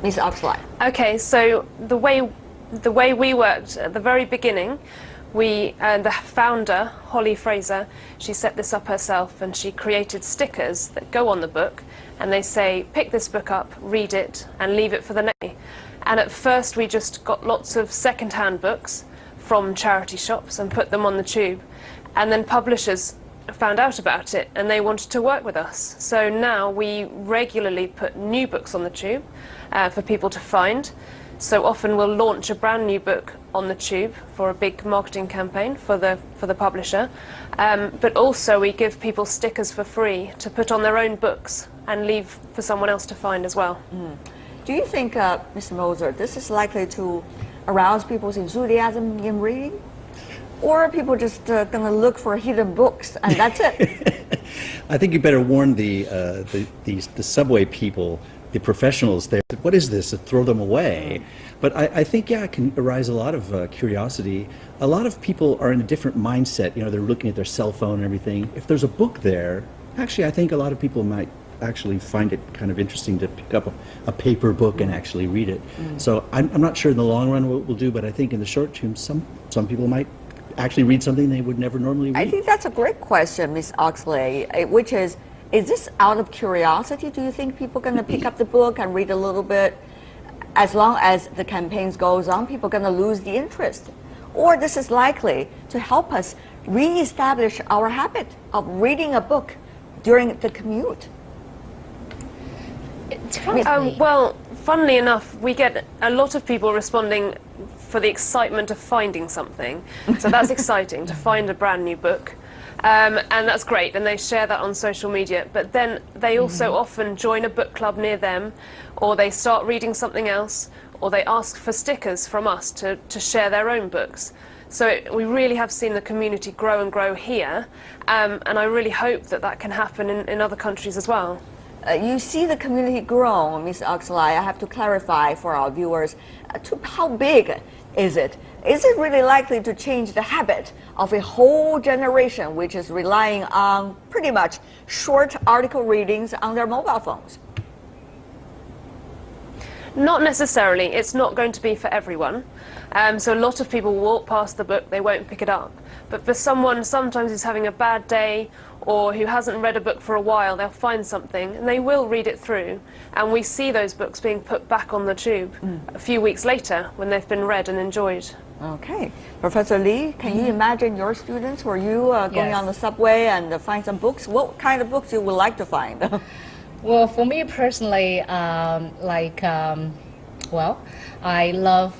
Ms. Oxley? Okay, so the way we worked at the very beginning, the founder, Holly Fraser, she set this up herself, and she created stickers that go on the book, and they say, pick this book up, read it, and leave it for the next day. And at first we just got lots of second-hand books from charity shops and put them on the tube, and then publishers found out about it and they wanted to work with us. So now we regularly put new books on the tube for people to find. So often we'll launch a brand new book on the tube for a big marketing campaign for the publisher, but also we give people stickers for free to put on their own books and leave for someone else to find as well. Do you think, Mr. Moser, this is likely to arouse people's enthusiasm in reading? Or are people just going to look for hidden books and that's it? I think you better warn the subway people, the professionals there. What is this? Throw them away. But I think, yeah, it can arise a lot of curiosity. A lot of people are in a different mindset. You know, they're looking at their cell phone and everything. If there's a book there, actually, I think a lot of people might actually find it kind of interesting to pick up a paper book and actually read it. So I'm not sure in the long run what we'll do, but I think in the short term, some people might actually read something they would never normally read. I think that's a great question, Ms. Oxley, which is this out of curiosity? Do you think people are going to pick up the book and read a little bit? As long as the campaigns goes on, people are going to lose the interest. Or this is likely to help us re-establish our habit of reading a book during the commute. Well, funnily enough, we get a lot of people responding for the excitement of finding something. So that's exciting, to find a brand new book. And that's great, and they share that on social media. But then they also often join a book club near them, or they start reading something else, or they ask for stickers from us to share their own books. So we really have seen the community grow and grow here, and I really hope that that can happen in other countries as well. You see the community grow, Ms. Oxley. I have to clarify for our viewers, to how big is it? Is it really likely to change the habit of a whole generation which is relying on pretty much short article readings on their mobile phones? Not necessarily. It's not going to be for everyone. So a lot of people walk past the book, they won't pick it up. But for someone sometimes who's having a bad day or who hasn't read a book for a while, they'll find something and they will read it through. And we see those books being put back on the tube a few weeks later when they've been read and enjoyed. Okay. Professor Lee, can you imagine your students, were you going on the subway and find some books? What kind of books you would like to find? Well, for me personally, well, I love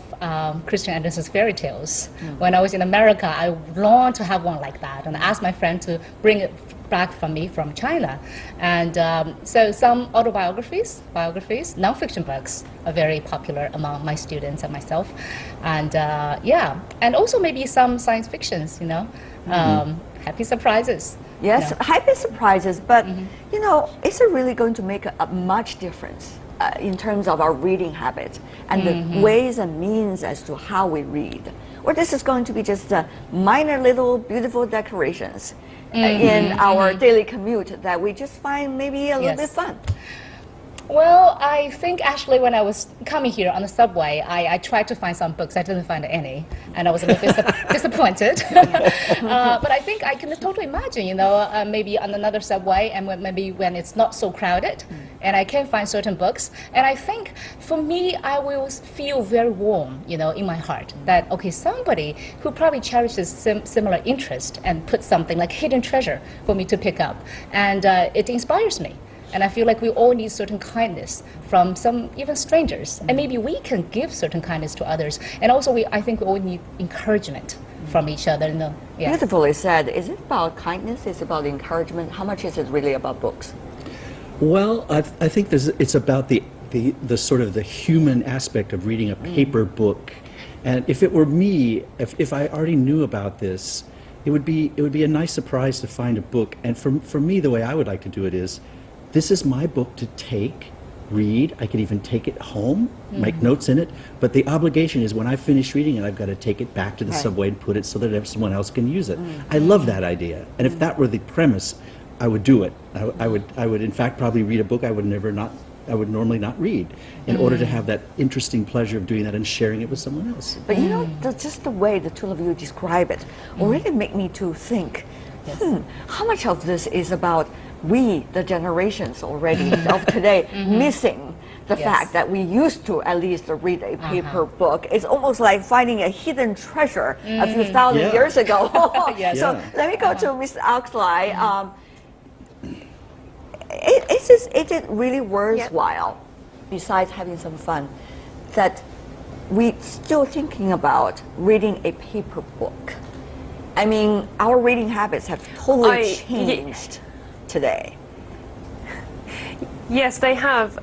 Christian Andersen's fairy tales. When I was in America, I longed to have one like that, and I asked my friend to bring it back from China. And so some autobiographies, non-fiction books are very popular among my students and myself. And yeah, and also maybe some science fictions, you know, happy surprises. Yes, you know. happy surprises, but you know, is it really going to make a much difference in terms of our reading habits and the ways and means as to how we read? Or this is going to be just minor little beautiful decorations in our daily commute that we just find maybe a little bit fun? Well, I think actually when I was coming here on the subway, I tried to find some books. I didn't find any, and I was a little disappointed. But I think I can totally imagine, you know, maybe on another subway, and maybe when it's not so crowded, and I can find certain books. And I think for me, I will feel very warm, you know, in my heart that, okay, somebody who probably cherishes similar interest and put something like hidden treasure for me to pick up. And it inspires me. And I feel like we all need certain kindness from some, even strangers. And maybe we can give certain kindness to others. And also, I think we all need encouragement from each other. You know? Yeah. Beautifully said. Is it about kindness? Is it about encouragement? How much is it really about books? Well, I think it's about the sort of the human aspect of reading a paper book. And if it were me, if I already knew about this, it would be a nice surprise to find a book. And for me, the way I would like to do it is, this is my book to take, read. I could even take it home, make notes in it. But the obligation is when I finish reading it, I've got to take it back to the subway and put it so that someone else can use it. I love that idea. And if that were the premise, I would do it. I would in fact probably read a book I would never not I would normally not read in order to have that interesting pleasure of doing that and sharing it with someone else. But you know, just the way the two of you describe it already make me to think, how much of this is about we, the generations already of today, missing the fact that we used to at least read a paper book. It's almost like finding a hidden treasure a few thousand years ago. So let me go to Mr. Oxley. Is it really worthwhile, besides having some fun, that we still thinking about reading a paper book? I mean, our reading habits have totally changed today. Yes, they have.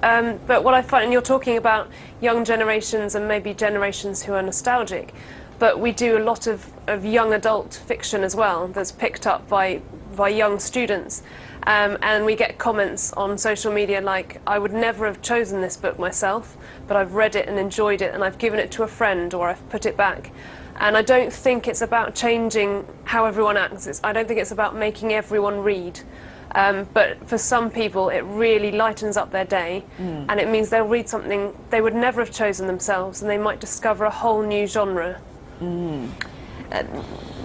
But what I find, and you're talking about young generations and maybe generations who are nostalgic, but we do a lot of young adult fiction as well that's picked up by young students. And we get comments on social media like, I would never have chosen this book myself, but I've read it and enjoyed it, and I've given it to a friend, or I've put it back. And I don't think it's about changing how everyone acts. I don't think it's about making everyone read. But for some people, it really lightens up their day, and it means they'll read something they would never have chosen themselves, and they might discover a whole new genre.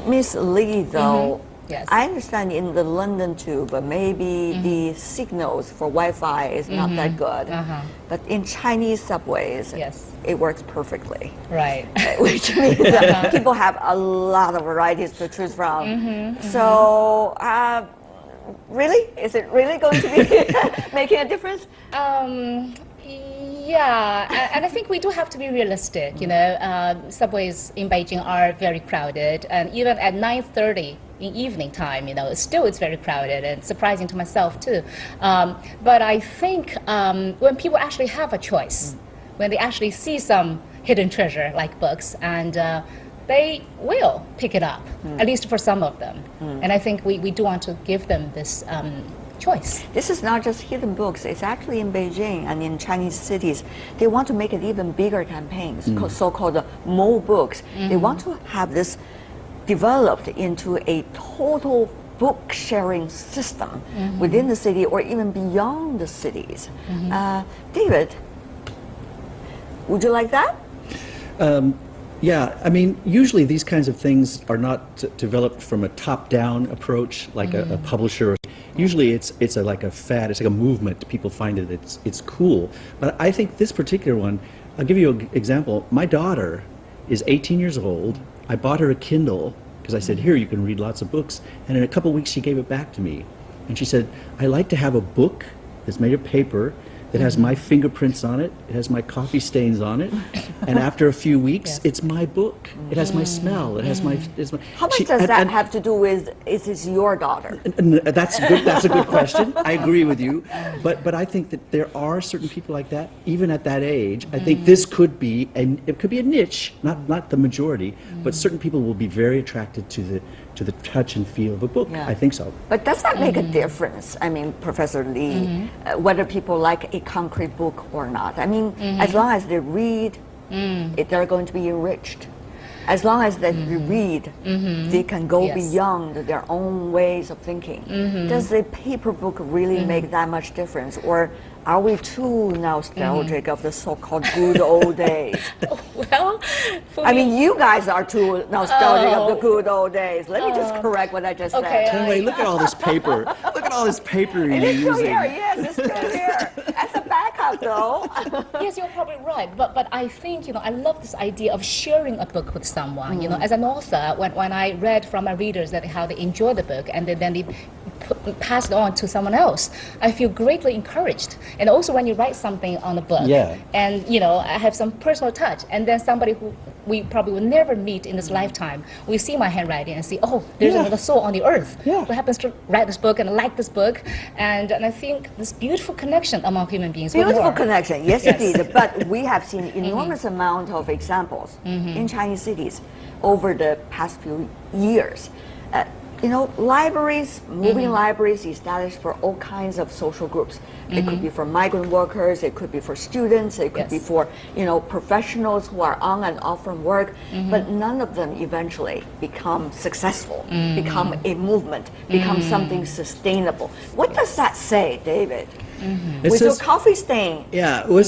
Miss Lee, though, Yes. I understand in the London too, but maybe the signals for Wi-Fi is not that good. But in Chinese subways, it works perfectly. Right. Which means that people have a lot of varieties to choose from. So, really? Is it really going to be making a difference? Yeah, and I think we do have to be realistic. You know, subways in Beijing are very crowded, and even at 9:30 in evening time, you know, it's very crowded, and surprising to myself too. But I think when people actually have a choice, when they actually see some hidden treasure like books, and they will pick it up, at least for some of them. And I think we do want to give them this choice. This is not just hidden books, it's actually in Beijing and in Chinese cities. They want to make it even bigger campaigns, so-called Mo books. They want to have this developed into a total book sharing system within the city or even beyond the cities. David, would you like that? Yeah, I mean, usually these kinds of things are not developed from a top-down approach, like a publisher. Usually it's like a fad, it's like a movement. People find it's cool. But I think this particular one, I'll give you an example. My daughter is 18 years old. I bought her a Kindle because I said, here, you can read lots of books. And in a couple of weeks, she gave it back to me. And she said, I like to have a book that's made of paper, that has my fingerprints on it, it has my coffee stains on it, and after a few weeks, it's my book. It has my smell, it has my... How much does that have to do with, is this your daughter? That's good. That's a good question. I agree with you. But I think that there are certain people like that, even at that age. I think this could be, and it could be a niche, not the majority, but certain people will be very attracted to the touch and feel of a book. I think so. But does that make a difference? I mean, Professor Lee, whether people like a concrete book or not. I mean, as long as they read, they're going to be enriched. As long as they read, they can go beyond their own ways of thinking. Does the paper book really make that much difference? Or are we too nostalgic of the so-called good old days? Well, I mean, you guys are too nostalgic of the good old days. Let me just correct what I just said. Anyway, look at all this paper. Look at all this paper you're It is still using. here, yes, it's still here. As a backup, though. Yes, you're probably right. But I think, you know, I love this idea of sharing a book with someone. You know, as an author, when I read from my readers that how they enjoy the book and then they pass it on to someone else, I feel greatly encouraged. And also when you write something on a book, and, you know, I have some personal touch, and then somebody who we probably will never meet in this lifetime, we see my handwriting and see, oh, there's another soul on the earth who happens to write this book and like this book. And I think this beautiful connection among human beings. Beautiful connection, yes, indeed. But we have seen enormous amount of examples in Chinese cities over the past few years. You know, libraries, moving libraries established for all kinds of social groups. It could be for migrant workers, it could be for students, it could be for, you know, professionals who are on and off from work, but none of them eventually become successful, become a movement, become something sustainable. What does that say, David? It With your says, coffee stain. yeah, well, it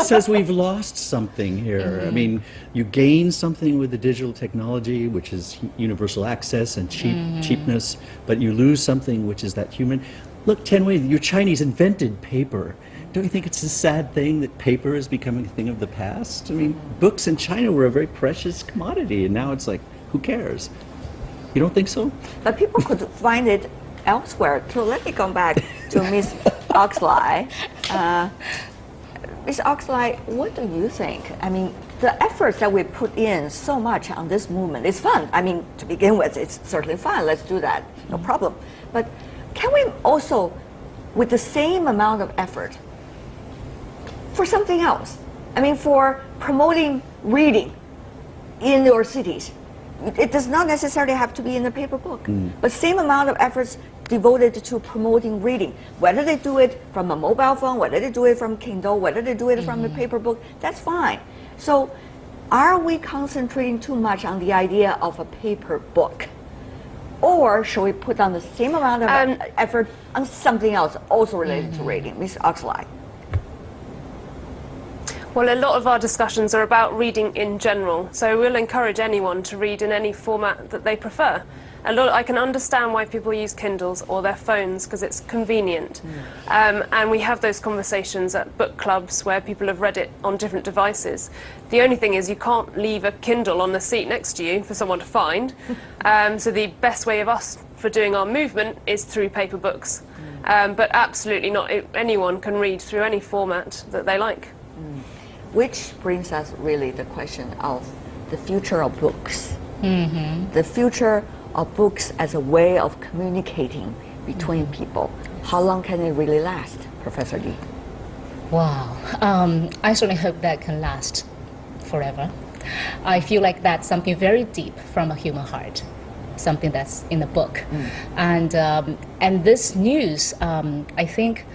says we've lost something here. I mean, you gain something with the digital technology, which is universal access and cheapness, but you lose something, which is that human. Look, Tianwei, your Chinese invented paper. Don't you think it's a sad thing that paper is becoming a thing of the past? I mean, books in China were a very precious commodity, and now it's like, who cares? You don't think so? But people could find it elsewhere. So let me come back to Miss Oxley. Miss Oxley, what do you think? I mean, the efforts that we put in so much on this movement, it's fun. I mean, to begin with, it's certainly fun. Let's do that, no problem. But can we also, with the same amount of effort, for something else? I mean, for promoting reading in your cities. It does not necessarily have to be in a paper book, but same amount of efforts devoted to promoting reading. Whether they do it from a mobile phone, whether they do it from Kindle, whether they do it from the paper book, that's fine. So are we concentrating too much on the idea of a paper book? Or should we put on the same amount of effort on something else also related to reading? Ms. Oxley. Well, a lot of our discussions are about reading in general, so we'll encourage anyone to read in any format that they prefer. I can understand why people use Kindles or their phones because it's convenient. And we have those conversations at book clubs where people have read it on different devices. The only thing is you can't leave a Kindle on the seat next to you for someone to find. So the best way of us for doing our movement is through paper books. But absolutely not. Anyone can read through any format that they like. Which brings us really the question of the future of books. The future of books as a way of communicating between people. How long can it really last, Professor Li? Wow. I certainly hope that can last forever. I feel like that's something very deep from a human heart, something that's in a book. And this news, I think,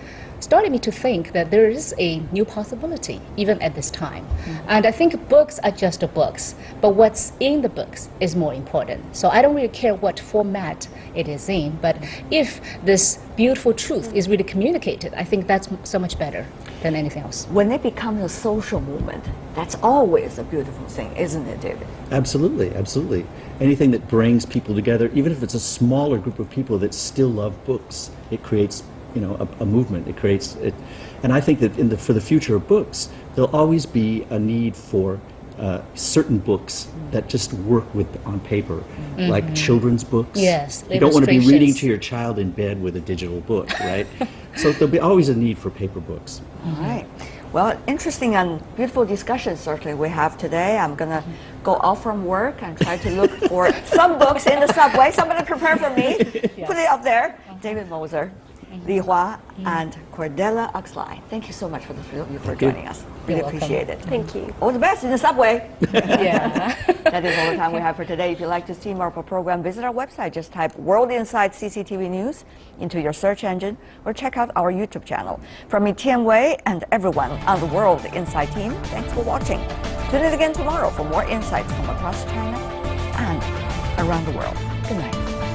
started me to think that there is a new possibility, even at this time. And I think books are just books, but what's in the books is more important. So I don't really care what format it is in, but if this beautiful truth is really communicated, I think that's so much better than anything else. When it becomes a social movement, that's always a beautiful thing, isn't it, David? Absolutely, absolutely. Anything that brings people together, even if it's a smaller group of people that still love books, it creates a movement. It creates it, and I think that for the future of books, there'll always be a need for certain books that just work on paper, like children's books. Yes, you don't want to be reading illustrations. to your child in bed with a digital book, right? So there'll be always a need for paper books. All right. Well, interesting and beautiful discussion certainly we have today. I'm going to go off from work and try to look for some books in the subway. Somebody prepare for me. Put it up there. David Moser, Li Hua, and Cordella Oxley. Thank you so much for the three of you for joining us. Really appreciate it. Thank you. All the best in the subway. Yeah. That is all the time we have for today. If you'd like to see more of our program, visit our website. Just type World Insight CCTV News into your search engine or check out our YouTube channel. From me, Tianwei, and everyone on the World Insight team, thanks for watching. Tune in again tomorrow for more insights from across China and around the world. Good night.